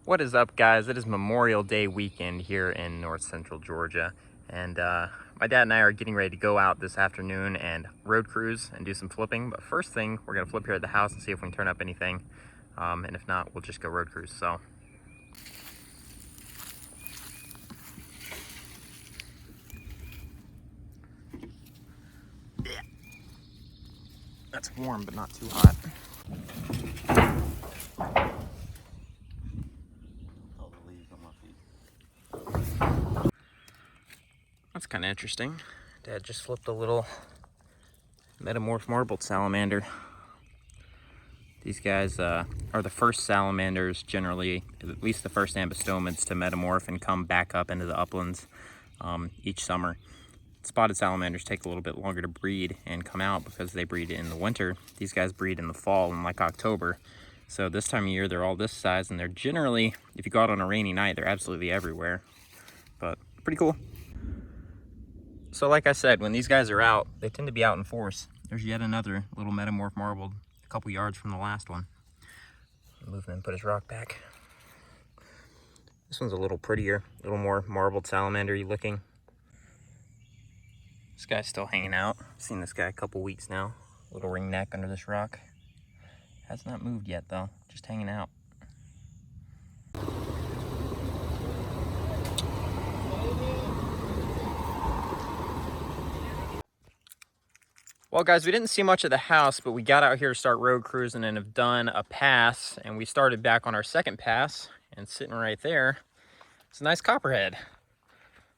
What is up, guys? It is Memorial Day weekend here in north central Georgia, and my dad and I are getting ready to go out this afternoon and road cruise and do some flipping. But first thing, we're gonna flip here at the house and see if we can turn up anything, and if not, we'll just go road cruise. So yeah. That's warm but not too hot. That's kind of interesting. Dad just flipped a little metamorph marbled salamander. These guys are the first salamanders, generally, at least the first ambestomids, to metamorph and come back up into the uplands each summer. Spotted salamanders take a little bit longer to breed and come out because they breed in the winter. These guys breed in the fall in like October. So this time of year, they're all this size, and they're generally, if you go out on a rainy night, they're absolutely everywhere. But pretty cool. So like I said, when these guys are out, they tend to be out in force. There's yet another little metamorph marbled a couple yards from the last one. Move him and put his rock back. This one's a little prettier, a little more marbled salamander-y looking. This guy's still hanging out. I've seen this guy a couple weeks now. Little ring neck under this rock. Has not moved yet though, just hanging out. Well, guys, we didn't see much of the house, but we got out here to start road cruising and have done a pass, and we started back on our second pass, and sitting right there, it's a nice copperhead.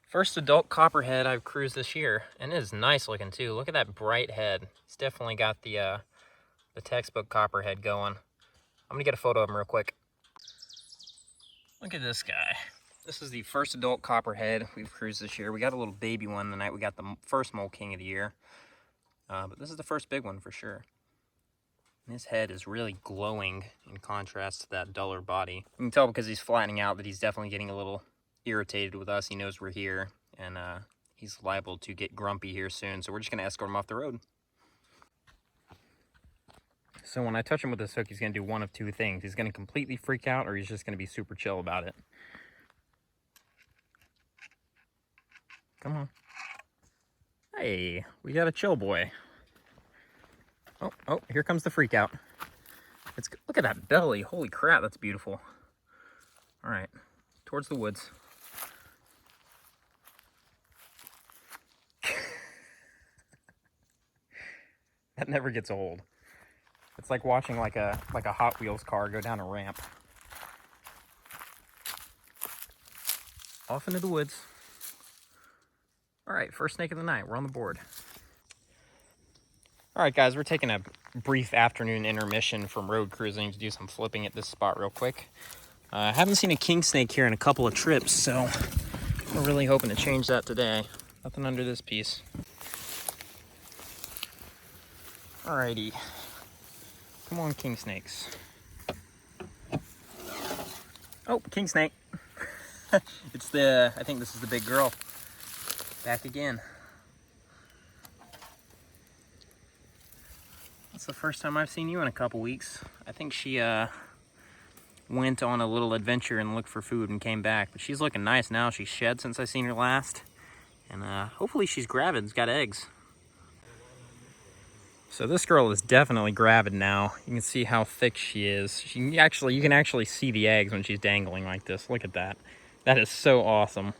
First adult copperhead I've cruised this year, and it is nice looking too. Look at that bright head. It's definitely got the textbook copperhead going. I'm gonna get a photo of him real quick. Look at this guy. This is the first adult copperhead we've cruised this year. We got a little baby one the night we got the first mole king of the year. But this is the first big one for sure. And his head is really glowing in contrast to that duller body. You can tell because he's flattening out that he's definitely getting a little irritated with us. He knows we're here, and he's liable to get grumpy here soon. So we're just going to escort him off the road. So when I touch him with this hook, he's going to do one of two things. He's going to completely freak out, or he's just going to be super chill about it. Come on. Hey, we got a chill boy. Oh, here comes the freak out. Look at that belly. Holy crap, that's beautiful. All right, towards the woods. That never gets old. It's like watching like a Hot Wheels car go down a ramp. Off into the woods. All right, first snake of the night. We're on the board. All right, guys, we're taking a brief afternoon intermission from road cruising to do some flipping at this spot real quick. I haven't seen a kingsnake here in a couple of trips, so we're really hoping to change that today. Nothing under this piece. Alrighty. Come on, kingsnakes. Oh, kingsnake. I think this is the big girl. Back again. That's the first time I've seen you in a couple weeks. I think she went on a little adventure and looked for food and came back. But she's looking nice now. She's shed since I seen her last. And hopefully she's gravid and got eggs. So this girl is definitely gravid now. You can see how thick she is. You can actually see the eggs when she's dangling like this. Look at that. That is so awesome.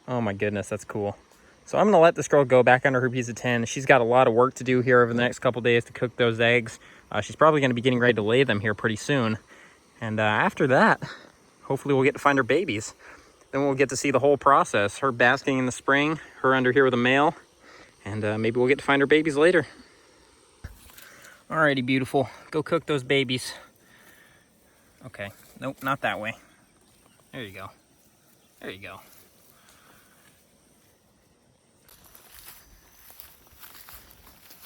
Oh my goodness, that's cool. So I'm gonna let this girl go back under her piece of tin. She's got a lot of work to do here over the next couple days to cook those eggs. She's probably gonna be getting ready to lay them here pretty soon. And after that, hopefully we'll get to find her babies. Then we'll get to see the whole process. Her basking in the spring, her under here with a male, and maybe we'll get to find her babies later. Alrighty, beautiful. Go cook those babies. Okay, nope, not that way. There you go. There you go.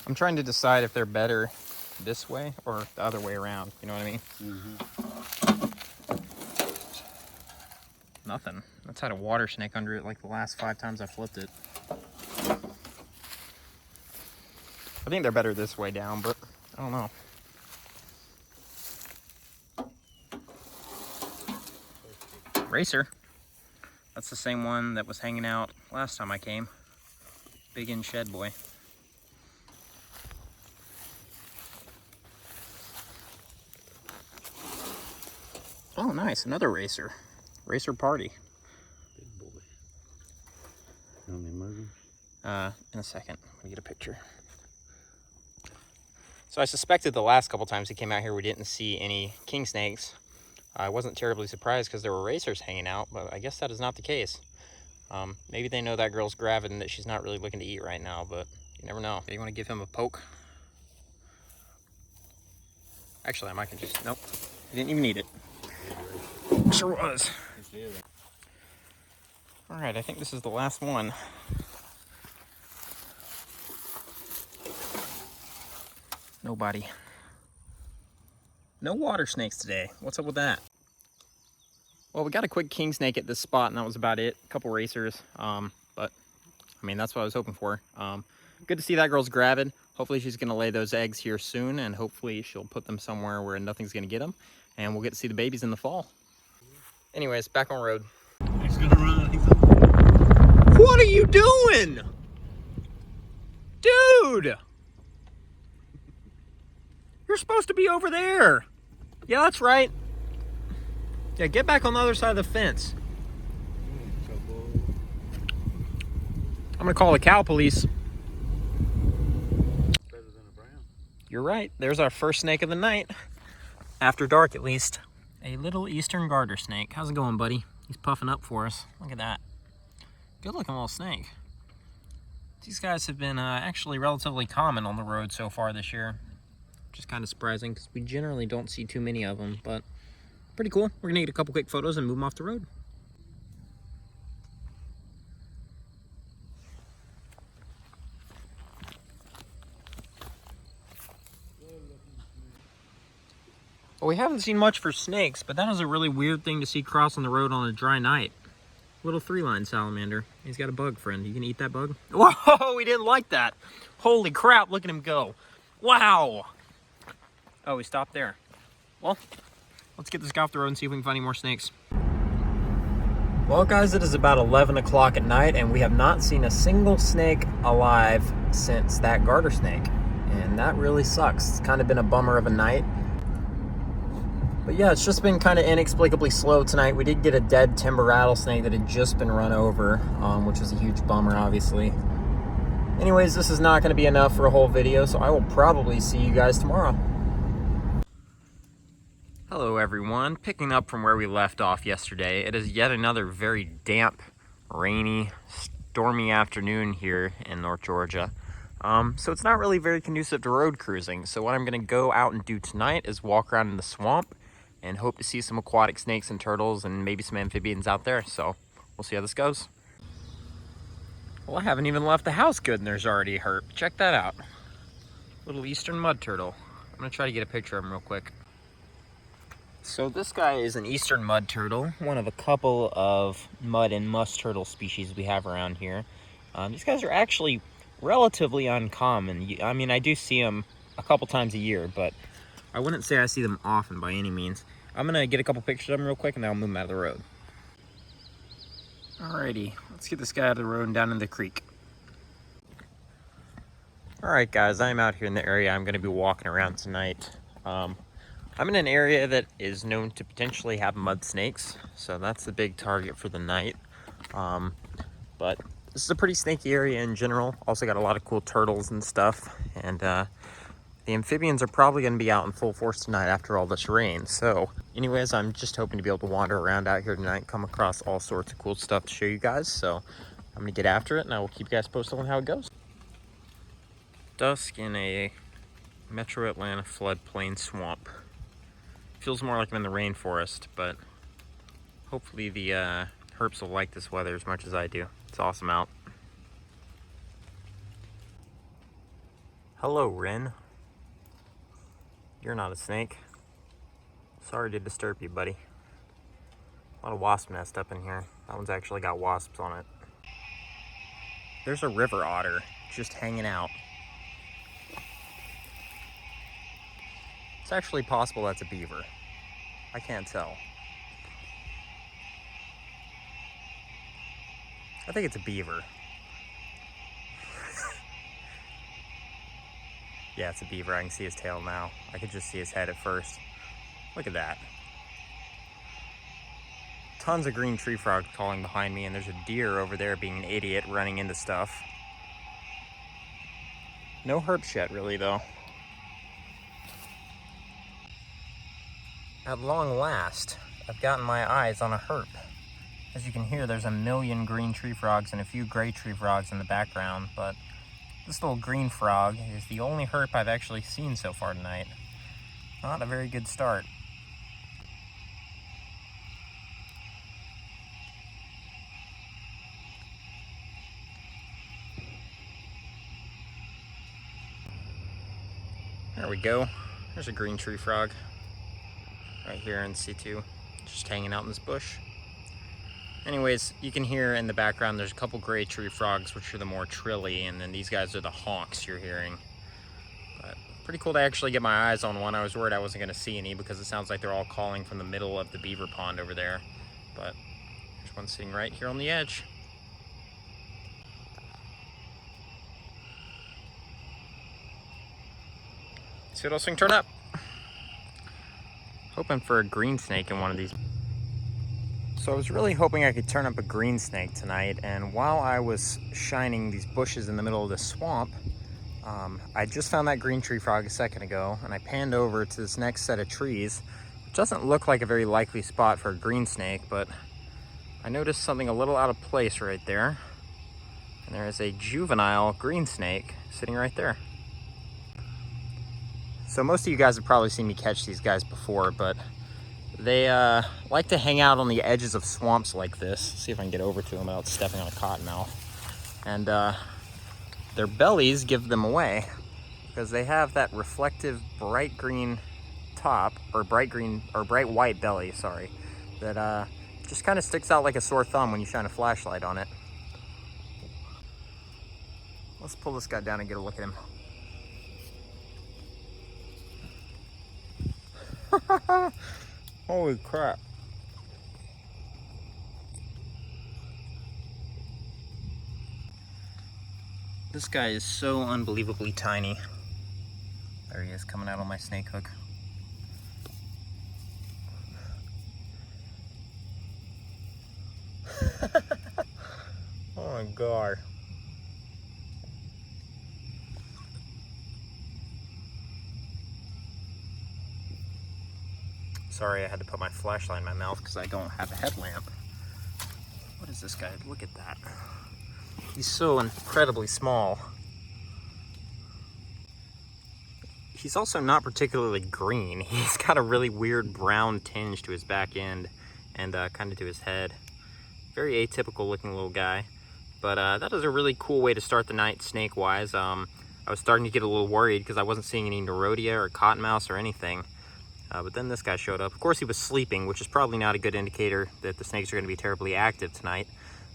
I'm trying to decide if they're better this way or the other way around. You know what I mean? Mm-hmm. Nothing. That's had a water snake under it like the last 5 times I flipped it. I think they're better this way down, but I don't know. Racer. That's the same one that was hanging out last time I came. Big in shed boy. Oh, nice, another racer. Racer party. Big boy. You want me to move him? In a second, let me get a picture. So I suspected the last couple times he came out here we didn't see any king snakes. I wasn't terribly surprised because there were racers hanging out, but I guess that is not the case. Maybe they know that girl's gravid and that she's not really looking to eat right now, but you never know. You want to give him a poke? Actually, I might can just, nope. He didn't even eat it. Sure was. All right, I think this is the last one. Nobody. No water snakes today. What's up with that? Well, we got a quick king snake at this spot, and that was about it. A couple racers, but I mean, that's what I was hoping for. Good to see that girl's gravid. Hopefully she's gonna lay those eggs here soon, and hopefully she'll put them somewhere where nothing's gonna get them, and we'll get to see the babies in the fall. Anyways, back on road. He's gonna run. What are you doing? Dude! You're supposed to be over there. Yeah, that's right. Yeah, get back on the other side of the fence. I'm gonna call the cow police. Better than a brown. You're right. There's our first snake of the night. After dark, at least. A little eastern garter snake. How's it going, buddy? He's puffing up for us. Look at that. Good looking little snake. These guys have been actually relatively common on the road so far this year. Which is kind of surprising because we generally don't see too many of them, but pretty cool. We're gonna get a couple quick photos and move them off the road. Well, we haven't seen much for snakes, but that is a really weird thing to see crossing the road on a dry night. Little 3-line salamander. He's got a bug friend. You can eat that bug? Whoa, he didn't like that. Holy crap, look at him go. Wow. Oh, he stopped there. Well, let's get this guy off the road and see if we can find any more snakes. Well, guys, it is about 11 o'clock at night, and we have not seen a single snake alive since that garter snake. And that really sucks. It's kind of been a bummer of a night. But yeah, it's just been kind of inexplicably slow tonight. We did get a dead timber rattlesnake that had just been run over, which was a huge bummer, obviously. Anyways, this is not going to be enough for a whole video, so I will probably see you guys tomorrow. Hello, everyone. Picking up from where we left off yesterday, it is yet another very damp, rainy, stormy afternoon here in North Georgia. So it's not really very conducive to road cruising. So what I'm going to go out and do tonight is walk around in the swamp and hope to see some aquatic snakes and turtles and maybe some amphibians out there. So we'll see how this goes. Well, I haven't even left the house good and there's already a herp. Check that out. Little eastern mud turtle. I'm gonna try to get a picture of him real quick. So this guy is an eastern mud turtle, one of a couple of mud and musk turtle species we have around here. These guys are actually relatively uncommon. I mean, I do see them a couple times a year, but I wouldn't say I see them often by any means. I'm gonna get a couple pictures of them real quick and then I'll move them out of the road. Alrighty, let's get this guy out of the road and down in the creek. Alright guys, I'm out here in the area I'm gonna be walking around tonight. I'm in an area that is known to potentially have mud snakes, so that's the big target for the night. But this is a pretty snaky area in general. Also got a lot of cool turtles and stuff, and the amphibians are probably going to be out in full force tonight after all this rain. So anyways, I'm just hoping to be able to wander around out here tonight, come across all sorts of cool stuff to show you guys. So I'm going to get after it and I will keep you guys posted on how it goes. Dusk in a Metro Atlanta floodplain swamp. Feels more like I'm in the rainforest, but hopefully the herps will like this weather as much as I do. It's awesome out. Hello, Wren. You're not a snake. Sorry to disturb you, buddy. A lot of wasp nest up in here. That one's actually got wasps on it. There's a river otter just hanging out. It's actually possible that's a beaver. I can't tell. I think it's a beaver. Yeah, it's a beaver. I can see his tail now. I could just see his head at first. Look at that. Tons of green tree frogs calling behind me, and there's a deer over there being an idiot running into stuff. No herps yet, really, though. At long last, I've gotten my eyes on a herp. As you can hear, there's a million green tree frogs and a few gray tree frogs in the background, but this little green frog is the only herp I've actually seen so far tonight. Not a very good start. There we go. There's a green tree frog right here in situ, just hanging out in this bush. Anyways, you can hear in the background there's a couple gray tree frogs, which are the more trilly, and then these guys are the honks you're hearing. But pretty cool to actually get my eyes on one. I was worried I wasn't going to see any because it sounds like they're all calling from the middle of the beaver pond over there. But there's one sitting right here on the edge. See what else we can turn up. Hoping for a green snake in one of these. So I was really hoping I could turn up a green snake tonight, and while I was shining these bushes in the middle of the swamp, I just found that green tree frog a second ago, and I panned over to this next set of trees. It doesn't look like a very likely spot for a green snake, but I noticed something a little out of place right there. And there is a juvenile green snake sitting right there. So most of you guys have probably seen me catch these guys before, but they like to hang out on the edges of swamps like this. See if I can get over to them without stepping on a cottonmouth. And their bellies give them away because they have that reflective bright green top, or bright white belly, sorry, that just kind of sticks out like a sore thumb when you shine a flashlight on it. Let's pull this guy down and get a look at him. Holy crap. This guy is so unbelievably tiny. There he is, coming out on my snake hook. Oh my god. Sorry, I had to put my flashlight in my mouth because I don't have a headlamp. What is this guy? Look at that. He's so incredibly small. He's also not particularly green. He's got a really weird brown tinge to his back end and kind of to his head. Very atypical looking little guy. But that is a really cool way to start the night snake-wise. I was starting to get a little worried because I wasn't seeing any Nerodia or cottonmouths or anything. But then this guy showed up. Of course, he was sleeping, which is probably not a good indicator that the snakes are going to be terribly active tonight.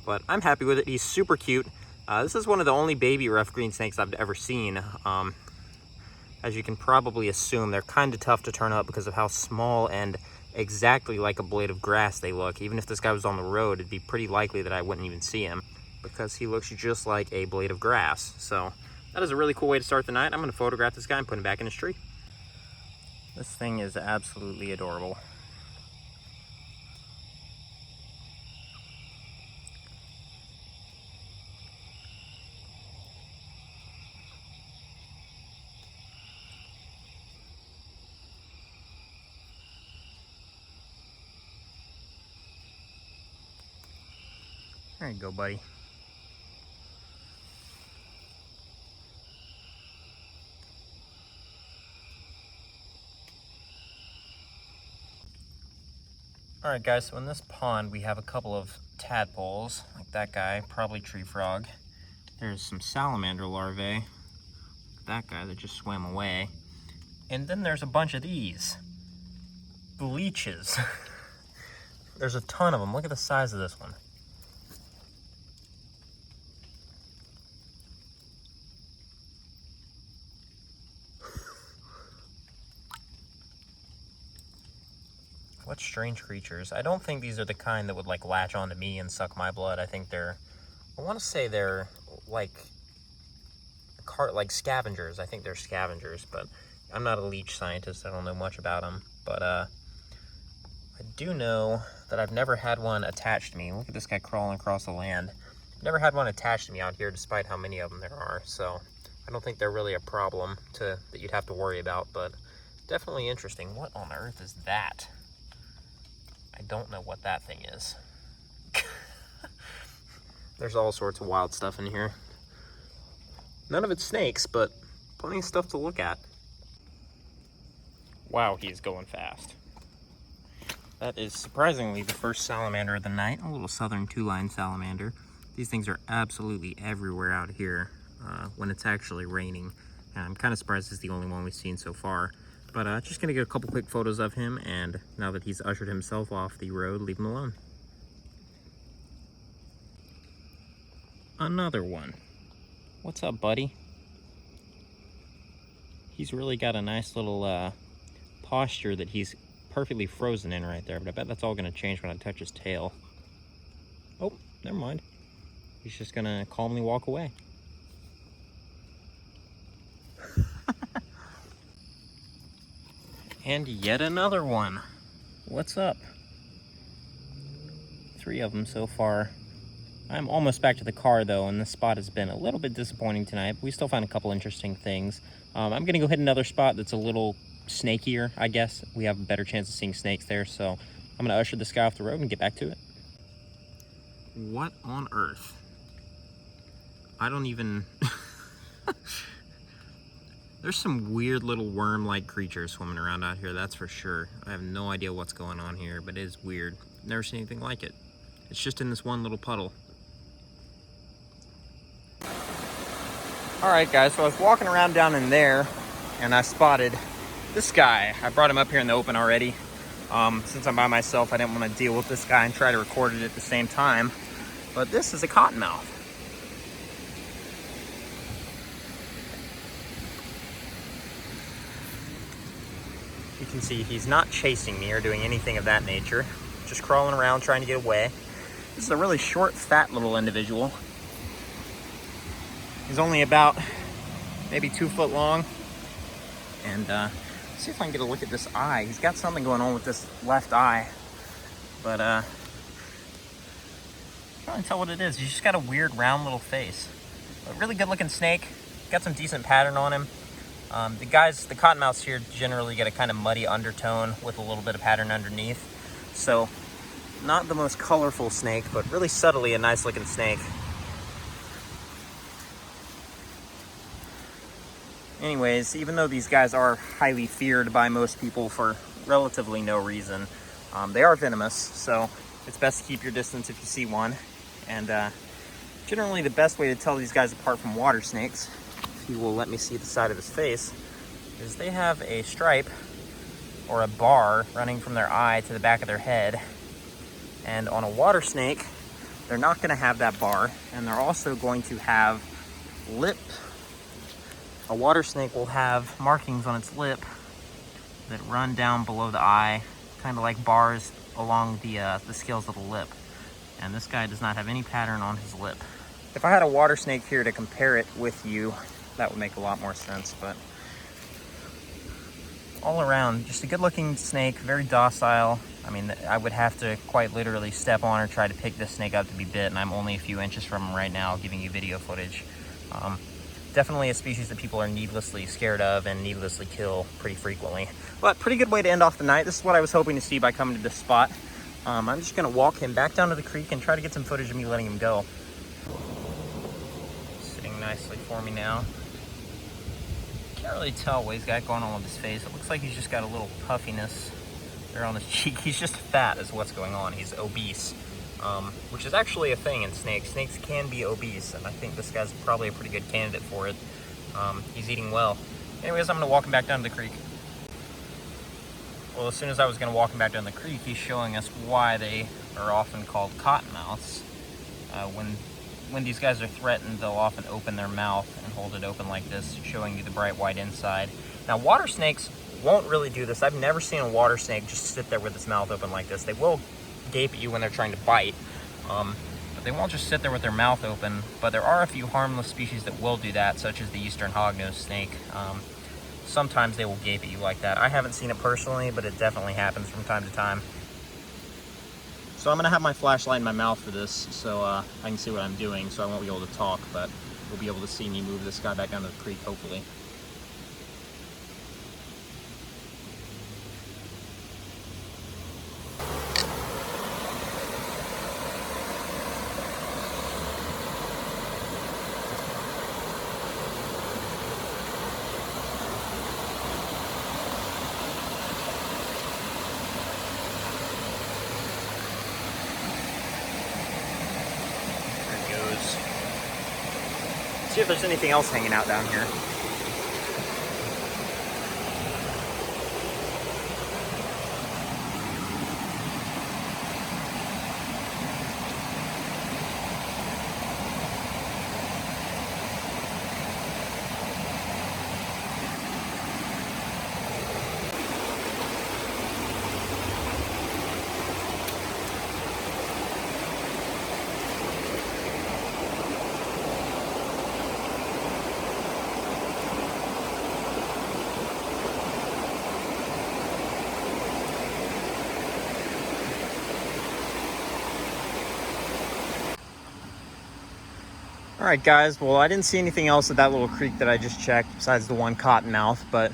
But I'm happy with it. He's super cute. This is one of the only baby rough green snakes I've ever seen. As you can probably assume, they're kind of tough to turn up because of how small and exactly like a blade of grass they look. Even if this guy was on the road, it'd be pretty likely that I wouldn't even see him because he looks just like a blade of grass. So that is a really cool way to start the night. I'm going to photograph this guy and put him back in his tree. This thing is absolutely adorable. There you go, buddy. Alright guys, so in this pond we have a couple of tadpoles, like that guy, probably tree frog. There's some salamander larvae, that guy that just swam away. And then there's a bunch of these leeches. There's a ton of them. Look at the size of this one. What strange creatures. I don't think these are the kind that would like latch onto me and suck my blood. I think they're I want to say they're like scavengers. I think they're scavengers, but I'm not a leech scientist. I don't know much about them, but I do know that I've never had one attached to me. Look at this guy crawling across the land. Never had one attached to me out here, despite how many of them there are. So I don't think they're really a problem that you'd have to worry about, but definitely interesting. What on earth is that? I don't know what that thing is. There's all sorts of wild stuff in here. None of it's snakes, but plenty of stuff to look at. Wow, he's going fast. That is surprisingly the first salamander of the night, a little southern two-line salamander. These things are absolutely everywhere out here when it's actually raining. And I'm kind of surprised it's the only one we've seen so far. But just gonna get a couple quick photos of him, and now that he's ushered himself off the road, leave him alone. Another one. What's up, buddy? He's really got a nice little posture that he's perfectly frozen in right there, but I bet that's all gonna change when I touch his tail. Oh, never mind. He's just gonna calmly walk away. And yet another one. What's up? 3 of them so far. I'm almost back to the car though, and this spot has been a little bit disappointing tonight, but we still found a couple interesting things. I'm gonna go hit another spot that's a little snakier, I guess. We have a better chance of seeing snakes there, so I'm gonna usher this guy off the road and get back to it. What on earth? I don't even... There's some weird little worm-like creatures swimming around out here, that's for sure. I have no idea what's going on here, but it is weird. Never seen anything like it. It's just in this one little puddle. All right, guys, so I was walking around down in there, and I spotted this guy. I brought him up here in the open already. Since I'm by myself, I didn't want to deal with this guy and try to record it at the same time. But this is a cottonmouth. You can see he's not chasing me or doing anything of that nature. Just crawling around trying to get away. This is a really short, fat little individual. He's only about maybe 2 foot long. And let's see if I can get a look at this eye. He's got something going on with this left eye. But I can't tell what it is. He's just got a weird round little face. A really good looking snake. Got some decent pattern on him. The cottonmouths here generally get a kind of muddy undertone with a little bit of pattern underneath. So not the most colorful snake, but really subtly a nice looking snake. Anyways, even though these guys are highly feared by most people for relatively no reason, they are venomous, so it's best to keep your distance if you see one. And generally the best way to tell these guys apart from water snakes, if you will let me see the side of his face, is they have a stripe or a bar running from their eye to the back of their head. And on a water snake, they're not going to have that bar, and they're also going to have lip. A water snake will have markings on its lip that run down below the eye, kind of like bars along the scales of the lip. And this guy does not have any pattern on his lip. If I had a water snake here to compare it with you, that would make a lot more sense, but all around, just a good looking snake, very docile. I mean, I would have to quite literally step on or try to pick this snake up to be bit, and I'm only a few inches from him right now, giving you video footage. Definitely a species that people are needlessly scared of and needlessly kill pretty frequently. But pretty good way to end off the night. This is what I was hoping to see by coming to this spot. I'm just gonna walk him back down to the creek and try to get some footage of me letting him go. Sitting nicely for me now. Can't really tell what he's got going on with his face. It looks like he's just got a little puffiness there on his cheek. He's just fat is what's going on. He's obese, which is actually a thing in snakes. Snakes can be obese, and I think this guy's probably a pretty good candidate for it. He's eating well. Anyways, I'm gonna walk him back down to the creek. Well, as soon as I was gonna walk him back down the creek, he's showing us why they are often called cottonmouths. When these guys are threatened, they'll often open their mouth and hold it open like this, showing you the bright white inside. Now, water snakes won't really do this. I've never seen a water snake just sit there with its mouth open like this. They will gape at you when they're trying to bite. But they won't just sit there with their mouth open, but there are a few harmless species that will do that, such as the eastern hognose snake. Sometimes they will gape at you like that. I haven't seen it personally, but it definitely happens from time to time. So I'm gonna have my flashlight in my mouth for this so I can see what I'm doing, so I won't be able to talk, but you'll be able to see me move this guy back down to the creek, hopefully. See if there's anything else hanging out down here. All right, guys, well, I didn't see anything else at that little creek that I just checked besides the one cottonmouth, but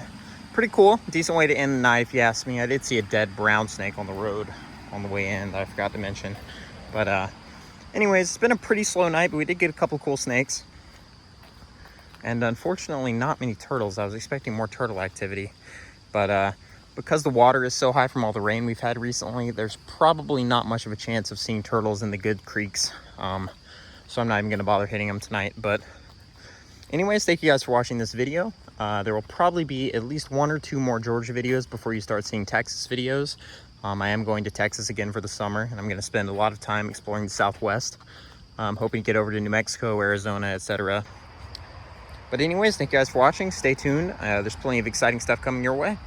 pretty cool. Decent way to end the night, if you ask me. I did see a dead brown snake on the road on the way in that I forgot to mention. But anyways, it's been a pretty slow night, but we did get a couple cool snakes. And unfortunately, not many turtles. I was expecting more turtle activity. But because the water is so high from all the rain we've had recently, there's probably not much of a chance of seeing turtles in the good creeks. So I'm not even gonna bother hitting them tonight. But anyways, thank you guys for watching this video. There will probably be at least 1 or 2 more Georgia videos before you start seeing Texas videos. I am going to Texas again for the summer, and I'm gonna spend a lot of time exploring the Southwest. Hoping to get over to New Mexico, Arizona, etc. But anyways, thank you guys for watching. Stay tuned. There's plenty of exciting stuff coming your way.